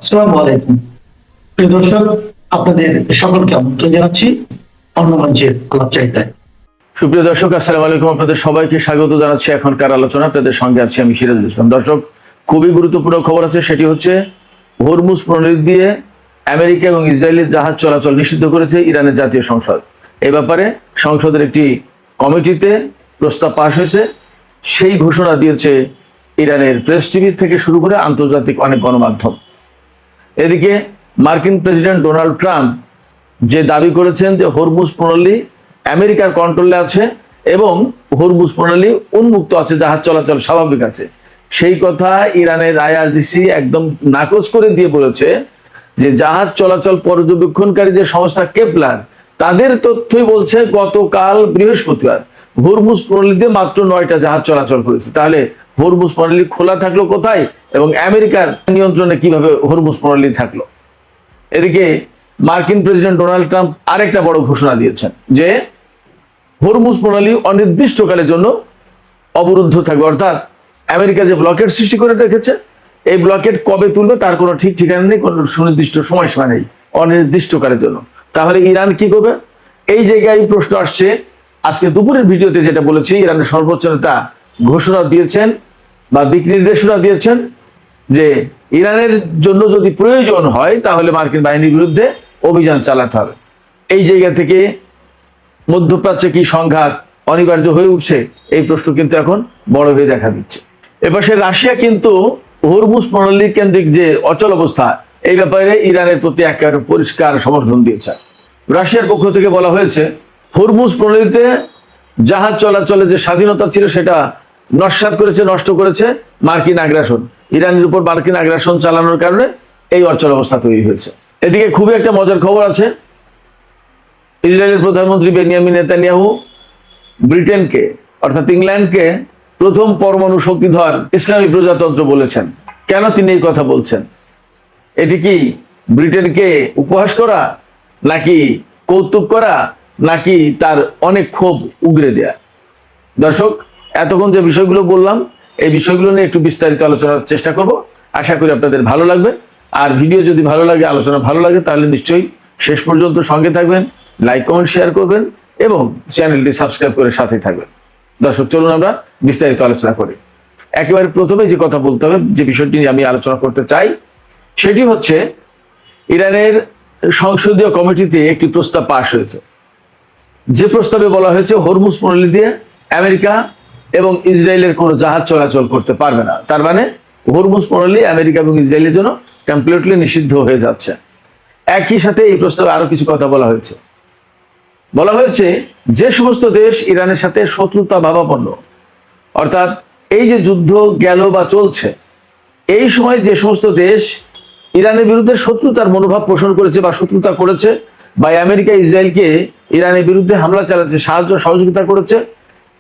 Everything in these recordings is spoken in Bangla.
আসসালামু আলাইকুম প্রিয় দর্শক, আপনাদের সকলকে আমন্ত্রণ জানাচ্ছি অন্য মঞ্চের আলাপচারিতায়। সুপ্রিয় দর্শক, আসসালামু আলাইকুম। আপনাদের সবাইকে স্বাগত জানাচ্ছি এখনকার আলোচনা। আপনাদের সঙ্গে আছি আমি সিরাজুল ইসলাম। দর্শক, খুবই গুরুত্বপূর্ণ খবর আছে, সেটি হচ্ছে হরমুজ প্রণালী দিয়ে আমেরিকা এবং ইসরায়েলের জাহাজ চলাচল নিষিদ্ধ করেছে ইরানের জাতীয় সংসদ। এই ব্যাপারে সংসদের একটি কমিটিতে প্রস্তাব পাশ হয়েছে। সেই ঘোষণা দিয়েছে ইরানের প্রেস টিভি থেকে শুরু করে আন্তর্জাতিক অনেক গণমাধ্যম। এদিকে মার্কিন প্রেসিডেন্ট ডোনাল্ড ট্রাম্প যে দাবি করেছেন যে হরমুজ প্রণালী আমেরিকার কন্ট্রোলে আছে এবং হরমুজ প্রণালী উন্মুক্ত আছে, জাহাজ চলাচল স্বাভাবিক আছে, সেই কথা ইরানের আইআরজিসি একদম নাকচ করে দিয়ে বলেছে যে জাহাজ চলাচল পর্যবেক্ষণকারী যে সংস্থা কেপলার, তাদের তথ্যই বলছে গতকাল বৃহস্পতিবার হরমুজ প্রণালীতে মাত্র 9টা জাহাজ চলাচল করেছে। তাহলে হরমুজ প্রণালী খোলা থাকলো কোথায় এবং আমেরিকার নিয়ন্ত্রণে কিভাবে হরমুজ প্রণালী থাকলো? এদিকে মার্কিন প্রেসিডেন্ট ডোনাল্ড ট্রাম্প আরেকটা বড় ঘোষণা দিয়েছেন যে হরমুজ প্রণালী অনির্দিষ্টকালের জন্য অবরুদ্ধ থাকবে। অর্থাৎ আমেরিকা যে ব্লকেট সৃষ্টি করে রেখেছে, এই ব্লকেট কবে তুলবে তার কোনো ঠিক ঠিকানা নেই, কোনো সুনির্দিষ্ট সময়সীমা নেই, অনির্দিষ্টকালের জন্য। তাহলে ইরান কি করবে? এই জায়গায় প্রশ্ন আসছে। আজকে দুপুরের ভিডিওতে যেটা বলেছি, ইরানের সর্বোচ্চ নেতা ঘোষণা দিয়েছেন বা দিক নির্দেশনা দিয়েছেন যে ইরানের জন্য যদি প্রয়োজন হয় তাহলে মার্কিন বাহিনীর বিরুদ্ধে অভিযান চালাতে হবে। এই জায়গা থেকে মধ্যপ্রাচ্যে কি সংঘাত অনিবার্য হয়ে উঠছে, এই প্রশ্ন কিন্তু এখন বড় হয়ে দেখা দিচ্ছে। এপাশে রাশিয়া কিন্তু হরমুজ প্রণালী কেন্দ্রিক যে অচল অবস্থা, এই ব্যাপারে ইরানের প্রতি একেবারে পরিষ্কার সমর্থন দিয়েছে। রাশিয়ার পক্ষ থেকে বলা হয়েছে হরমুজ প্রণালীতে জাহাজ চলাচলে যে স্বাধীনতা ছিল সেটা নস্যাৎ করেছে, নষ্ট করেছে মার্কিন আগ্রাসন। ইরানের উপর মার্কিন আগ্রাসন চালানোর কারণে এই অচল অবস্থা তৈরি হয়েছে। এদিকে খুবই একটা মজার খবর আছে। ইসরায়েলের প্রধানমন্ত্রী বেনিয়ামিন নেতানিয়াহু ব্রিটেনকে অর্থাৎ ইংল্যান্ডকে প্রথম পরমাণু শক্তিধর ইসলামী প্রজাতন্ত্র বলেছেন। কেন তিনি এই কথা বলছেন? এটি কি ব্রিটেনকে উপহাস করা, নাকি কৌতুক করা, নাকি তার অনেক ক্ষোভ উগরে দেয়া? দর্শক, এতক্ষণ যে বিষয়গুলো বললাম, এই বিষয়গুলো নিয়ে একটু বিস্তারিত আলোচনার চেষ্টা করব। আশা করি আপনাদের ভালো লাগবে। আর ভিডিও যদি ভালো লাগে, আলোচনা ভালো লাগে, তাহলে নিশ্চয়ই শেষ পর্যন্ত সঙ্গে থাকবেন, লাইক কমেন্ট শেয়ার করবেন এবং চ্যানেলটি সাবস্ক্রাইব করে সাথে থাকবেন। দর্শক, চলুন আমরা বিস্তারিত আলোচনা করি। একেবারে প্রথমে যে কথা বলতে হবে, যে বিষয়টি নিয়ে আমি আলোচনা করতে চাই, সেটি হচ্ছে ইরানের সংসদীয় কমিটিতে একটি প্রস্তাব পাশ হয়েছে। যে প্রস্তাবে বলা হয়েছে হরমুজ প্রণালী দিয়ে আমেরিকা এবং ইসরায়েলের কোনো জাহাজ চলাচল করতে পারবে না। তার মানে হরমুজ প্রণালী আমেরিকা এবং ইসরায়েলের জন্য কমপ্লিটলি নিষিদ্ধ হয়ে যাচ্ছে। একই সাথে এই প্রস্তাবে আরো কিছু কথা বলা হয়েছে। বলা হয়েছে যে সমস্ত দেশ ইরানের সাথে শত্রুতা ভাবাপন্ন, অর্থাৎ এই যে যুদ্ধ গেল বা চলছে, এই সময় যে সমস্ত দেশ ইরানের বিরুদ্ধে শত্রুতার মনোভাব পোষণ করেছে বা শত্রুতা করেছে, বা আমেরিকা ইসরায়েলকে ইরানের বিরুদ্ধে হামলা চালাচ্ছে, সাহায্য সহযোগিতা করেছে,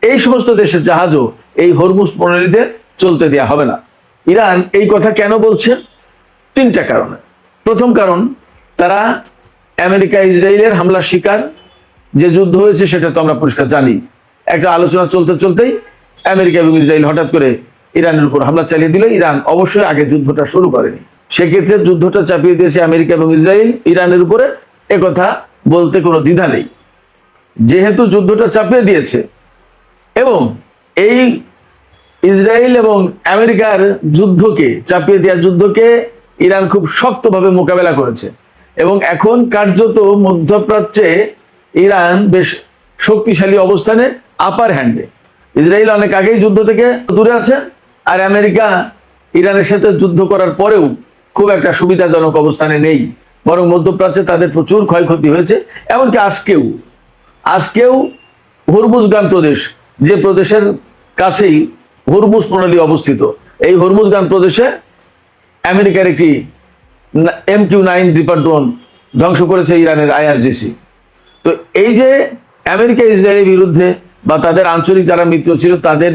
এই সমস্ত দেশের জাহাজও এই হরমুজ প্রণালীতে চলতে দেওয়া হবে না। ইরান এই কথা কেন বলছে? 3টা কারণে। প্রথম কারণ, তারা আমেরিকা ইসরায়েলের হামলার শিকার। যে যুদ্ধ হয়েছে সেটা তো আমরা পরিষ্কার জানি। একটা আলোচনা চলতে চলতেই আমেরিকা এবং ইসরায়েল হঠাৎ করে ইরানের উপর হামলা চালিয়ে দিল। ইরান অবশ্যই আগে যুদ্ধটা শুরু করেনি, সেক্ষেত্রে যুদ্ধটা চাপিয়ে দিয়েছে আমেরিকা এবং ইসরায়েল ইরানের উপরে, একথা বলতে কোনো দ্বিধা নেই। যেহেতু যুদ্ধটা চাপিয়ে দিয়েছে এবং এই ইসরায়েল এবং আমেরিকার যুদ্ধকে, চাপিয়ে দেওয়ার যুদ্ধকে ইরান খুব শক্তভাবে মোকাবেলা করেছে এবং এখন কার্যত মধ্যপ্রাচ্যে ইরান বেশ শক্তিশালী অবস্থানে, আপার হ্যান্ডে। ইসরায়েল অনেক আগেই যুদ্ধ থেকে দূরে আছে, আর আমেরিকা ইরানের সাথে যুদ্ধ করার পরেও খুব একটা সুবিধাজনক অবস্থানে নেই, বরং মধ্যপ্রাচ্যে তাদের প্রচুর ক্ষয়ক্ষতি হয়েছে। এমনকি আজকেও হরমুজগান প্রদেশ, যে প্রদেশের কাছেই হরমুজ প্রণালী অবস্থিত, এই হরমুজগান প্রদেশে আমেরিকার একটি MQ-9 রিপার ড্রোন ধ্বংস করেছে ইরানের আইআরজিসি। তো এই যে আমেরিকা ইসরায়েলের বিরুদ্ধে বা তাদের আঞ্চলিক যারা মিত্র ছিল তাদের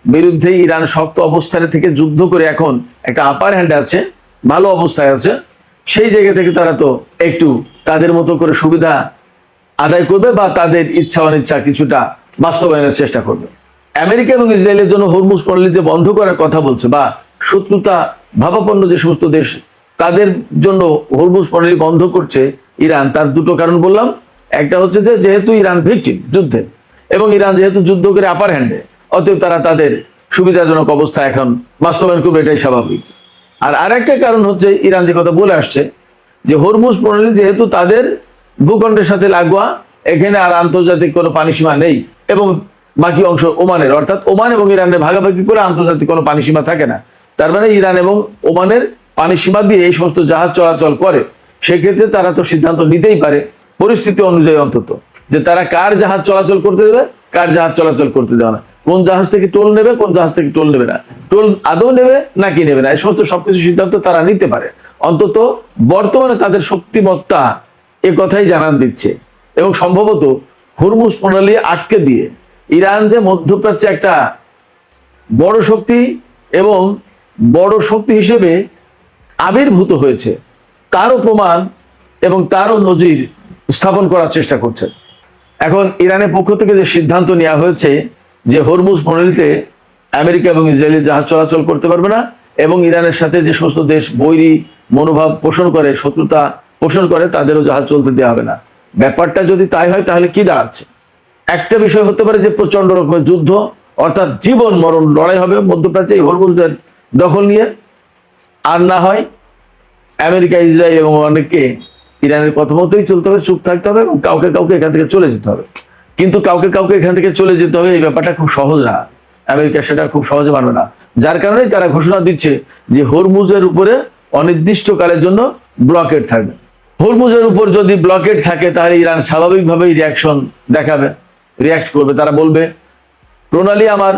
বিরুদ্ধে ইরান শক্ত অবস্থানে থেকে যুদ্ধ করে এখন একটা আপার হ্যান্ডে আছে, ভালো অবস্থায় আছে। সেই জায়গা থেকে তারা তো একটু তাদের মতো করে সুবিধা আদায় করবে বা তাদের ইচ্ছা অনিচ্ছা কিছুটা বাস্তবায়নের চেষ্টা করবে। আমেরিকা এবং ইসরায়েলের জন্য হরমুজ প্রণালী যে বন্ধ করার কথা বলছে, বা শত্রুতা ভাবাপন্ন যে সমস্ত দেশ তাদের জন্য হরমুজ প্রণালী বন্ধ করছে ইরান, তার দুটো কারণ বললাম। একটা হচ্ছে যে যেহেতু ইরান ভিকটিম যুদ্ধে, এবং ইরান যেহেতু যুদ্ধ করে আপার হ্যান্ডে, অতএব তারা তাদের সুবিধাজনক অবস্থা এখন বাস্তবায়ন করবে, এটাই স্বাভাবিক। আর আরেকটা কারণ হচ্ছে ইরান যে কথা বলে আসছে যে হরমুজ প্রণালী যেহেতু তাদের ভূখণ্ডের সাথে লাগোয়া, এখানে আর আন্তর্জাতিক কোনো পানি সীমা নেই, এবং বাকি অংশ ওমানের, অর্থাৎ ওমান এবং ইরানের ভাগাভাগি করে আন্তর্জাতিক কোনো পানি সীমা থাকে না। তার মানে ইরান এবং ওমানের পানি সীমা দিয়ে এই সমস্ত জাহাজ চলাচল করে। সেক্ষেত্রে তারা তো সিদ্ধান্ত নিতেই পারে পরিস্থিতি অনুযায়ী অন্তত, যে তারা কার জাহাজ চলাচল করতে দেবে, কার জাহাজ চলাচল করতে দেবে না, কোন জাহাজ থেকে টোল নেবে, কোন জাহাজ থেকে টোল নেবে না, টোল আদৌ নেবে নাকি নেবে না, এই সমস্ত সবকিছু সিদ্ধান্ত তারা নিতে পারে। অন্তত বর্তমানে তাদের শক্তিমত্তা এ কথাই জানান দিচ্ছে। এবং সম্ভবত হরমুজ প্রণালী আটকে দিয়ে ইরান যে মধ্যপ্রাচ্যে একটা বড় শক্তি এবং বড় শক্তি হিসেবে আবির্ভূত হয়েছে, তারও প্রমাণ এবং তারও নজির স্থাপন করার চেষ্টা করছে। এখন ইরানের পক্ষ থেকে যে সিদ্ধান্ত নেওয়া হয়েছে যে হরমুজ প্রণালীতে আমেরিকা এবং ইসরায়েলের জাহাজ চলাচল করতে পারবে না, এবং ইরানের সাথে যে সমস্ত দেশ বৈরী মনোভাব পোষণ করে, শত্রুতা পোষণ করে, তাদেরও জাহাজ চলতে দেওয়া হবে না। ব্যাপারটা যদি তাই হয় তাহলে কি দাঁড়াচ্ছে? একটা বিষয় হতে পারে যে প্রচন্ড রকমের যুদ্ধ, অর্থাৎ জীবন মরণ লড়াই হবে মধ্যপ্রাচ্যে এই হরমুজের দখল নিয়ে। আর না হয় আমেরিকা, ইসরায়েল এবং অনেককে ইরানের কথা মতোই চলতে হবে, চুপ থাকতে হবে, এবং কাউকে কাউকে এখান থেকে চলে যেতে হবে। কিন্তু কাউকে কাউকে এখান থেকে চলে যেতে হবে, এই ব্যাপারটা খুব সহজ না। আমেরিকা সেটা খুব সহজে মানবে না, যার কারণে তারা ঘোষণা দিচ্ছে যে হরমুজের উপরে অনির্দিষ্টকালের জন্য ব্লকেড থাকবে। হরমুজের উপর যদি ব্লকেড থাকে তাহলে ইরান স্বাভাবিকভাবেই রিয়াকশন দেখাবে, রিয়াক্ট করবে। তারা বলবে প্রণালী আমার,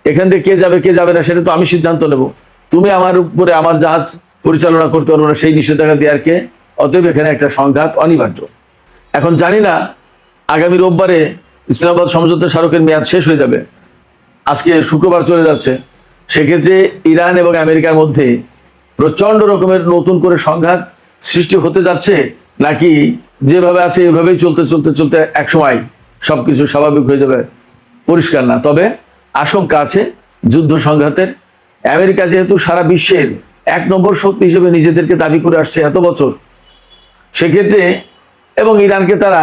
এখান থেকে কে যাবে কে যাবে না সেটা তো আমি সিদ্ধান্ত নেব, তুমি আমার উপরে আমার জাহাজ পরিচালনা করতে পারবো না, সেই নিষেধাজ্ঞা দেওয়ার কে? অতএব এখানে একটা সংঘাত অনিবার্য। এখন জানি না আগামী রোববারে ইসলামাবাদ সমঝোতা স্মারকের মেয়াদ শেষ হয়ে যাবে, আজকে শুক্রবার চলে যাচ্ছে। সেক্ষেত্রে ইরান এবং আমেরিকার মধ্যে প্রচন্ড রকমের নতুন করে সংঘাত সৃষ্টি হতে যাচ্ছে, নাকি যেভাবে আছে এভাবেই চলতে চলতে চলতে একসময় সবকিছু স্বাভাবিক হয়ে যাবে, পরিষ্কার না। তবে আশঙ্কা আছে যুদ্ধ সংঘাতের। আমেরিকা যেহেতু সারা বিশ্বের 1 নম্বর শক্তি হিসেবে নিজেদেরকে দাবি করে আসছে এত বছর, সেক্ষেত্রে, এবং ইরানকে তারা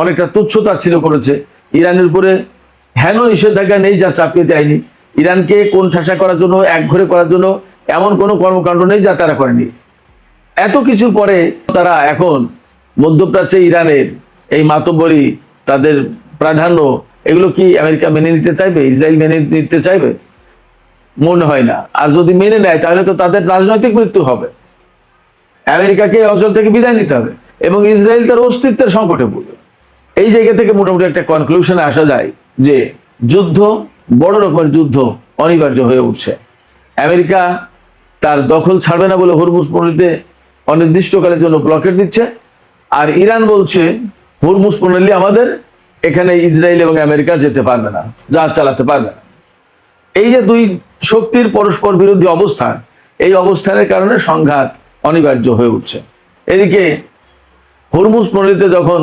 অনেকটা তুচ্ছতাচ্ছিল্য করেছে, ইরানের উপরে হেন নিষেধাজ্ঞা নেই যা চাপিয়ে দেয়নি, ইরানকে কোন ঠাসা করার জন্য, একঘরে করার জন্য এমন কোনো কর্মকাণ্ড নেই যা তারা করেনি। এত কিছুর পরে তারা এখন মধ্যপ্রাচ্যে ইরানের এই মাতব্বরি, তাদের প্রাধান্য, এগুলো কি আমেরিকা মেনে নিতে চাইবে, ইসরায়েল মেনে নিতে চাইবে? মনে হয় না। আর যদি মেনে নেয় তাহলে তো তাদের রাজনৈতিক মৃত্যু হবে, আমেরিকাকে এই অঞ্চল থেকে বিদায় নিতে হবে, এবং ইসরায়েল তার অস্তিত্বের সংকটে পড়বে। এই জায়গা থেকে মোটামুটি একটা কনক্লুশনে আসা যায় যে যুদ্ধ, বড় রকমের যুদ্ধ অনিবার্য হয়ে উঠছে। আমেরিকা তার দখল ছাড়বে না বলে হরমুজ প্রণালীতে অনির্দিষ্টকালের জন্য ব্লকেট দিচ্ছে, আর ইরান বলছে হরমুজ প্রণালী আমাদের, এখানে ইসরায়েল এবং আমেরিকা যেতে পারবে না, জাহাজ চালাতে পারবে না। এই যে দুই শক্তির পরস্পর বিরোধী অবস্থান, এই অবস্থানের কারণে সংঘাত অনিবার্য হয়ে উঠছে। এদিকে হরমুজ প্রণালীতে যখন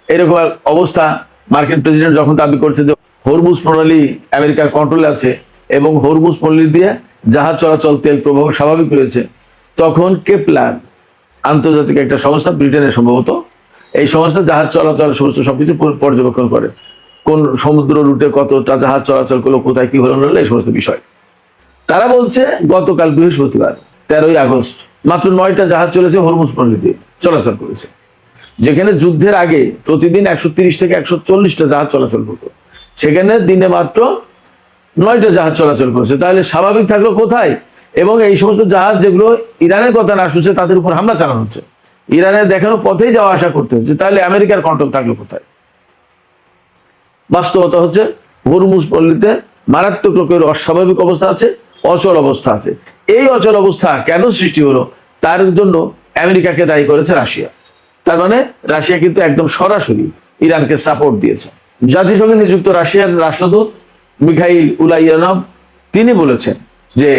এরকম অবস্থা, মার্কিন প্রেসিডেন্ট যখন দাবি করছে যে হরমুজ প্রণালী আমেরিকার কন্ট্রোলে আছে এবং হরমুজ প্রণালী দিয়ে জাহাজ চলাচল, তেল প্রবাহ স্বাভাবিক রয়েছে, তখন কেপলার আন্তর্জাতিক একটা সংস্থা, ব্রিটেনের সম্ভবত, এই সংস্থা জাহাজ চলাচল সমস্ত সবকিছু পর্যবেক্ষণ করে, কোন সমুদ্র রুটে কতটা জাহাজ চলাচল করলো, কোথায় কি হলো না হলো, এই সমস্ত বিষয়। তারা বলছে গতকাল বৃহস্পতিবার 13ই আগস্ট মাত্র 9টা জাহাজ চলেছে হরমুজ প্রণালী দিয়ে চলাচল করেছে, যেখানে যুদ্ধের আগে প্রতিদিন 130 থেকে 140টা জাহাজ চলাচল করতো, সেখানে দিনে মাত্র 9টা জাহাজ চলাচল করেছে। তাহলে স্বাভাবিক থাকলো কোথায়? এবং এই সমস্ত জাহাজ যেগুলো ইরানের কথা না শুনছে তাদের উপর হামলা চালানো হচ্ছে, ইরানের দেখানো পথেই যাওয়া আসা করতে হচ্ছে, তাহলে আমেরিকার কন্ট্রোল থাকলো কোথায়? বাস্তবতা হচ্ছে হরমুজ প্রণালীতে মারাত্মক রকমের অস্বাভাবিক অবস্থা আছে, অচল অবস্থা আছে। এই অচল অবস্থা কেন সৃষ্টি হলো, তার জন্য আমেরিকাকে দায়ী করেছে রাশিয়া। তার মানে রাশিয়া কিন্তু একদম সরাসরি ইরানকে সাপোর্ট দিয়েছে। জাতিসংঘে নিযুক্ত রাশিয়ার রাষ্ট্রদূত মিখাইল উলাইয়ানভ তিনি বলেছেন যে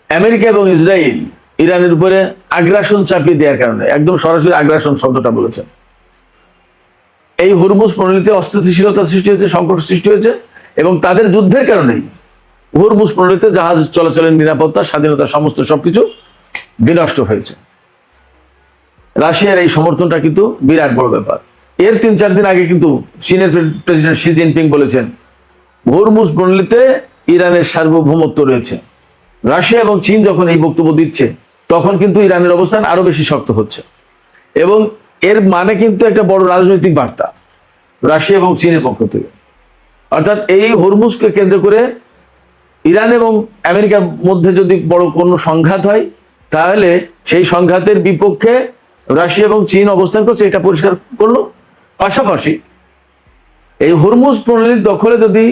আমেরিকা এবং ইসরায়েল ইরানের উপরে আগ্রাসন চাপিয়ে দেওয়ার কারণে, একদম সরাসরি আগ্রাসন শব্দটা বলেছেন, এই হরমুজ প্রণালীতে অস্থিতিশীলতা সৃষ্টি হয়েছে, সংকট সৃষ্টি হয়েছে, এবং তাদের যুদ্ধের কারণেই হরমুজ প্রণালীতে জাহাজ চলাচলের নিরাপত্তা, স্বাধীনতা, সমস্ত সবকিছু বিনষ্ট হয়েছে। রাশিয়ার এই সমর্থনটা কিন্তু বিরাট বড় ব্যাপার। এর 3-4 দিন আগে কিন্তু চীনের প্রেসিডেন্ট শি জিনপিং বলেছেন হরমুজ প্রণালীতে ইরানের সার্বভৌমত্ব রয়েছে। রাশিয়া এবং চীন যখন এই বক্তব্য দিচ্ছে তখন কিন্তু ইরানের অবস্থান আরো বেশি শক্ত হচ্ছে, এবং এর মানে কিন্তু একটা বড় রাজনৈতিক বার্তা রাশিয়া এবং চীনের পক্ষ থেকে। অর্থাৎ এই হরমুজকে কেন্দ্র করে ইরান এবং আমেরিকার মধ্যে যদি বড় কোনো সংঘাত হয়, তাহলে সেই সংঘাতের বিপক্ষে রাশিয়া এবং চীন অবস্থান করছে, এটা পরিষ্কার করলো। পাশাপাশি এই হরমুজ প্রণালীর দখলে যদি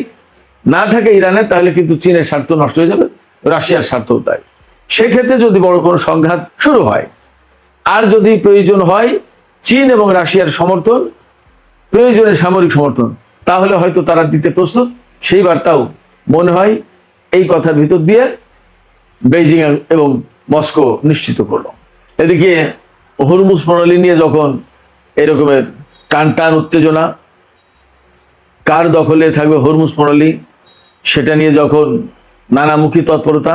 না থাকে ইরানে, তাহলে কিন্তু চীনের স্বার্থ নষ্ট হয়ে যাবে, রাশিয়ার স্বার্থও তাই। সেক্ষেত্রে যদি বড় কোনো সংঘাত শুরু হয়, আর যদি প্রয়োজন হয় চীন এবং রাশিয়ার সমর্থন, প্রয়োজনে সামরিক সমর্থন, তাহলে হয়তো তারা দিতে প্রস্তুত। সেই বার্তাও মনে হয় এই কথার ভিতর দিয়ে বেইজিং এবং মস্কো নিশ্চিত করলো। এদিকে হরমুজ প্রণালী নিয়ে যখন এরকমের টান উত্তেজনা, কার দখলে থাকবে হরমুজ প্রণালী সেটা নিয়ে যখন নানামুখী তৎপরতা,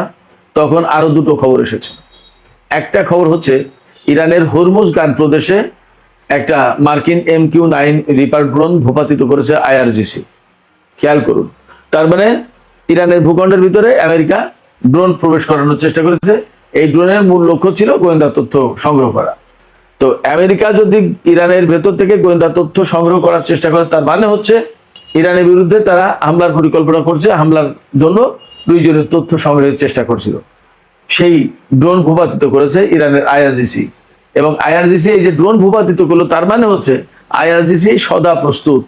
তখন আরো দুটো খবর এসেছে। একটা খবর হচ্ছে ইরানের হরমুজ গান প্রদেশে একটা মার্কিন MQ-9 রিপার ড্রোন ভূপাতিত করেছে IRGC। খেয়াল করুন, তার মানে ইরানের ভূখণ্ডের ভিতরে আমেরিকা ড্রোন প্রবেশ করানোর চেষ্টা করেছে। এই ড্রোনের মূল লক্ষ্য ছিল গোয়েন্দা তথ্য সংগ্রহ করা। তো আমেরিকা যদি ইরানের ভেতর থেকে গোয়েন্দা তথ্য সংগ্রহ করার চেষ্টা করে, তার মানে হচ্ছে ইরানের বিরুদ্ধে তারা হামলার পরিকল্পনা করছে, হামলার জন্য প্রয়োজনীয় তথ্য সংগ্রহের চেষ্টা করছিল। সেই ড্রোন ভূপাতিত করেছে ইরানের IRGC, এবং IRGC এই যে ড্রোন ভূপাতিত করলো, তার মানে হচ্ছে IRGC সদা প্রস্তুত।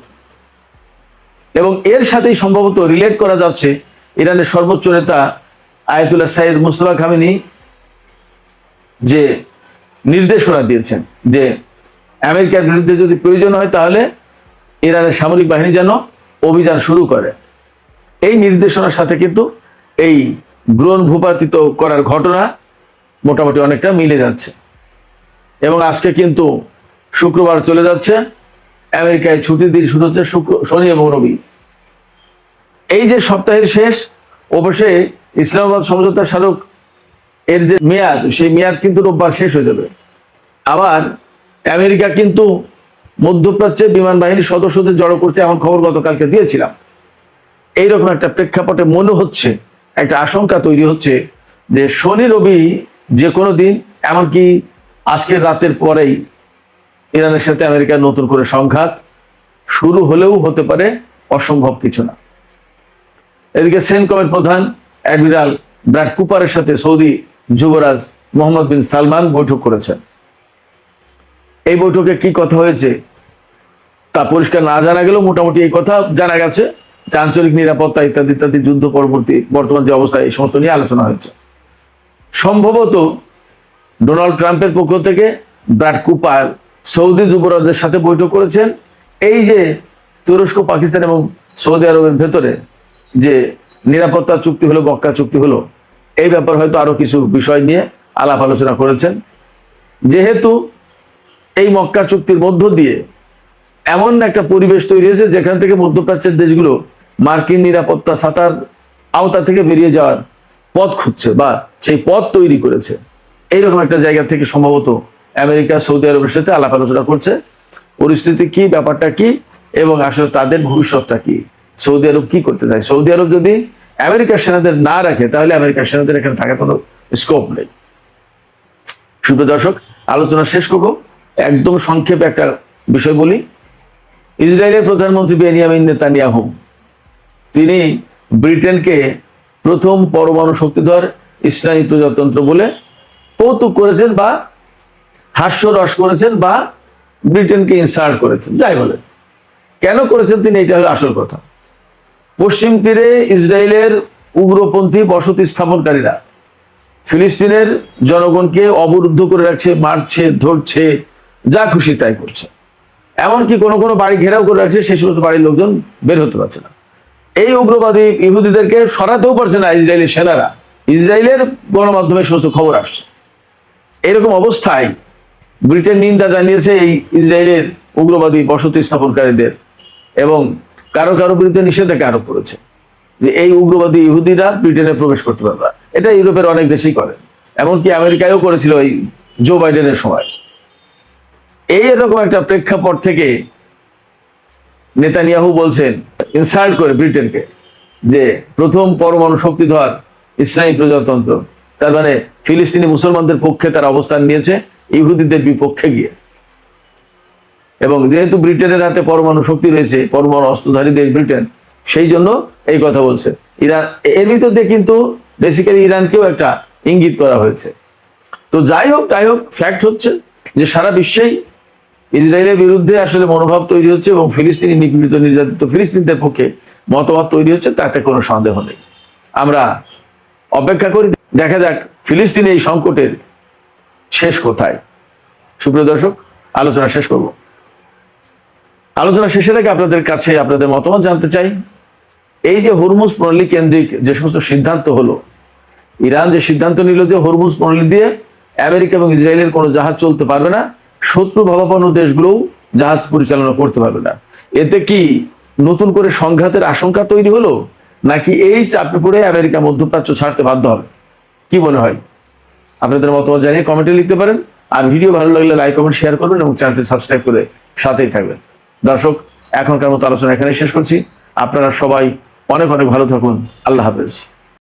এবং এর সাথেই সম্ভবত রিলেট করা যাচ্ছে ইরানের সর্বোচ্চ নেতা আয়াতুল্লাহ সাইয়েদ মুস্তফা খামেনি যে নির্দেশনা দিয়েছেন যে আমেরিকার বিরুদ্ধে যদি প্রয়োজন হয়, তাহলে ইরানের সামরিক বাহিনী যেন অভিযান শুরু করে। এই নির্দেশনার সাথে কিন্তু এই ড্রোন ভূপাতিত করার ঘটনা মোটামুটি অনেকটা মিলে যাচ্ছে। এবং আজকে কিন্তু শুক্রবার চলে যাচ্ছে, আমেরিকায় ছুটির দিন শুরু হচ্ছে শনি এবং রবি। এই যে সপ্তাহের শেষ, অবশ্যই ইসলামাবাদ সমঝোতা স্মারক এর যে মেয়াদ, সেই মেয়াদ কিন্তু রোববার শেষ হয়ে যাবে। আবার আমেরিকা কিন্তু মধ্যপ্রাচ্যে বিমান বাহিনীর সদস্যদের জড়ো করছে, এমন খবর গতকালকে দিয়েছিলাম। এইরকম একটা প্রেক্ষাপটে মনে হচ্ছে, একটা আশঙ্কা তৈরি হচ্ছে যে শনি রবি যে কোনো দিন, এমনকি আজকের রাতের পরেই ইরানের সাথে আমেরিকার নতুন করে সংঘাত শুরু হলেও হতে পারে, অসম্ভব কিছু না। এদিকে সেনকমের প্রধান অ্যাডমিরাল ব্র্যাড কুপারের সাথে সৌদি যুবরাজ মোহাম্মদ বিন সালমান বৈঠক করেছেন। এই বৈঠকে কি কথা হয়েছে তা পরিষ্কার না জানা গেলেও মোটামুটি এই কথা জানা গেছে যে আঞ্চলিক নিরাপত্তা ইত্যাদি ইত্যাদি, যুদ্ধ পরবর্তী বর্তমান যে অবস্থা, এই সমস্ত নিয়ে আলোচনা হয়েছে। সম্ভবত ডোনাল্ড ট্রাম্পের পক্ষ থেকে ব্র্যাড কুপার সৌদি যুবরাজের সাথে বৈঠক করেছেন। এই যে তুরস্ক, পাকিস্তান এবং সৌদি আরবের ভেতরে যে নিরাপত্তা চুক্তি হলো, বক্কা চুক্তি হলো, এই ব্যাপার হয়তো আরো কিছু বিষয় নিয়ে আলাপ আলোচনা করেছেন। যেহেতু এই মক্কা চুক্তির মধ্য দিয়ে এমন একটা পরিবেশ তৈরি হয়েছে যেখান থেকে মধ্যপ্রাচ্যের দেশগুলো মার্কিন নিরাপত্তা ছাতার আওতা থেকে বেরিয়ে যাওয়ার পথ খুঁজছে, বা সেই পথ তৈরি করেছে। এইরকম একটা জায়গা থেকে সম্ভবত আমেরিকা সৌদি আরবের সাথে আলাপ আলোচনা করছে, পরিস্থিতি কি, ব্যাপারটা কি, এবং আসলে তাদের ভবিষ্যৎটা কি, সৌদি আরব কি করতে চায়। সৌদি আরব যদি আমেরিকার সেনাদের না রাখে, তাহলে আমেরিকার সেনাদের এখানে থাকার কোনো স্কোপ নেই। শুধু দর্শক, আলোচনা শেষ করব, একদম সংক্ষেপে একটা বিষয় বলি। ইসরায়েলের প্রধানমন্ত্রী বেনিয়ামিন নেতানিয়াহু, তিনি ব্রিটেনকে প্রথম পরমাণু শক্তিধর ইসলামী প্রজাতন্ত্র বলে কৌতুক করেছেন, বা হাস্যরস করেছেন, বা ব্রিটেনকে ইনসাল্ট করেছেন, যাই বলে। কেন করেছেন তিনি, এটা হলো আসল কথা। পশ্চিম তীরে ইসরায়েলের উগ্রপন্থী বসতি স্থাপনকারীরা ফিলিস্তিনের জনগণকে অবরুদ্ধ করে রাখছে, মারছে, ধরছে, যা খুশি তাই করছে। এমনকি কোনো কোনো বাড়ি ঘেরাও করে রাখছে, সেই সমস্ত বাড়ির লোকজন বের হতে পারছে না। এই উগ্রবাদী ইহুদিদেরকে সরাতেও পারছে না ইসরায়েলের সেনারা। ইসরায়েলের গণমাধ্যমে সমস্ত খবর আসছে। এরকম অবস্থায় ব্রিটেন নিন্দা জানিয়েছে এই ইসরায়েলের উগ্রবাদী বসতি স্থাপনকারীদের, এবং কারো কারো বিরুদ্ধে নিষেধাজ্ঞা আরোপ করেছে যে এই উগ্রবাদী ইহুদিরা ব্রিটেনে প্রবেশ করতে পারবে না। এটা ইউরোপের অনেক দেশেই করে, এমনকি আমেরিকায়ও করেছিল এই জো বাইডেনের সময়। এইরকম একটা প্রেক্ষাপট থেকে নেতানিয়াহু বলছেন, ইনসাল্ট করে ব্রিটেনকে, যে প্রথম পরমাণু শক্তিধর ইসলামী প্রজাতন্ত্র, তার মানে ফিলিস্তিনি মুসলমানদের পক্ষে তার অবস্থান নিয়েছে ইহুদিদের বিপক্ষে গিয়ে। এবং যেহেতু ব্রিটেনের হাতে পরমাণু শক্তি রয়েছে, পরমাণু অস্ত্রধারী দেশ ব্রিটেন, সেই জন্য এই কথা বলছে। ইরান এর ভিতর দিয়ে কিন্তু বেসিক্যালি ইরানকেও একটা ইঙ্গিত করা হয়েছে। তো যাই হোক ফ্যাক্ট হচ্ছে যে সারা বিশ্বেই ইসরায়েলের বিরুদ্ধে আসলে মনোভাব তৈরি হচ্ছে এবং ফিলিস্তিনি নিপীড়িত নির্যাতিত ফিলিস্তিনিদের পক্ষে মতবাদ তৈরি হচ্ছে, তাতে কোনো সন্দেহ নেই। আমরা অপেক্ষা করি, দেখা যাক ফিলিস্তিনি এই সংকটের শেষ কোথায়। সুপ্রিয় দর্শক, আলোচনা শেষ করব। আলোচনা শেষের আগে আপনাদের কাছে আপনাদের মতামত জানতে চাই। এই যে হরমুজ প্রণালী কেন্দ্রিক যে সমস্ত সিদ্ধান্ত হলো, ইরান যে সিদ্ধান্ত নিল যে হরমুজ প্রণালী দিয়ে আমেরিকা এবং ইসরায়েলের কোনো জাহাজ চলতে পারবে না, শত্রু ভাবাপন্ন দেশগুলোও জাহাজ পরিচালনা করতে পারবে না, এতে কি নতুন করে সংঘাতের আশঙ্কা তৈরি হলো, নাকি এই চাপে পড়ে আমেরিকা মধ্যপ্রাচ্য ছাড়তে বাধ্য হবে? কি মনে হয়? আপনাদের মতামত জানিয়ে কমেন্টে লিখতে পারেন। আর ভিডিও ভালো লাগলে লাইক কমেন্ট শেয়ার করবেন এবং চ্যানেলটি সাবস্ক্রাইব করে সাথেই থাকবেন। দর্শক, এখনকার মতো আলোচনা এখানে শেষ করছি। আপনারা সবাই অনেক অনেক ভালো থাকুন। আল্লাহ হাফেজ।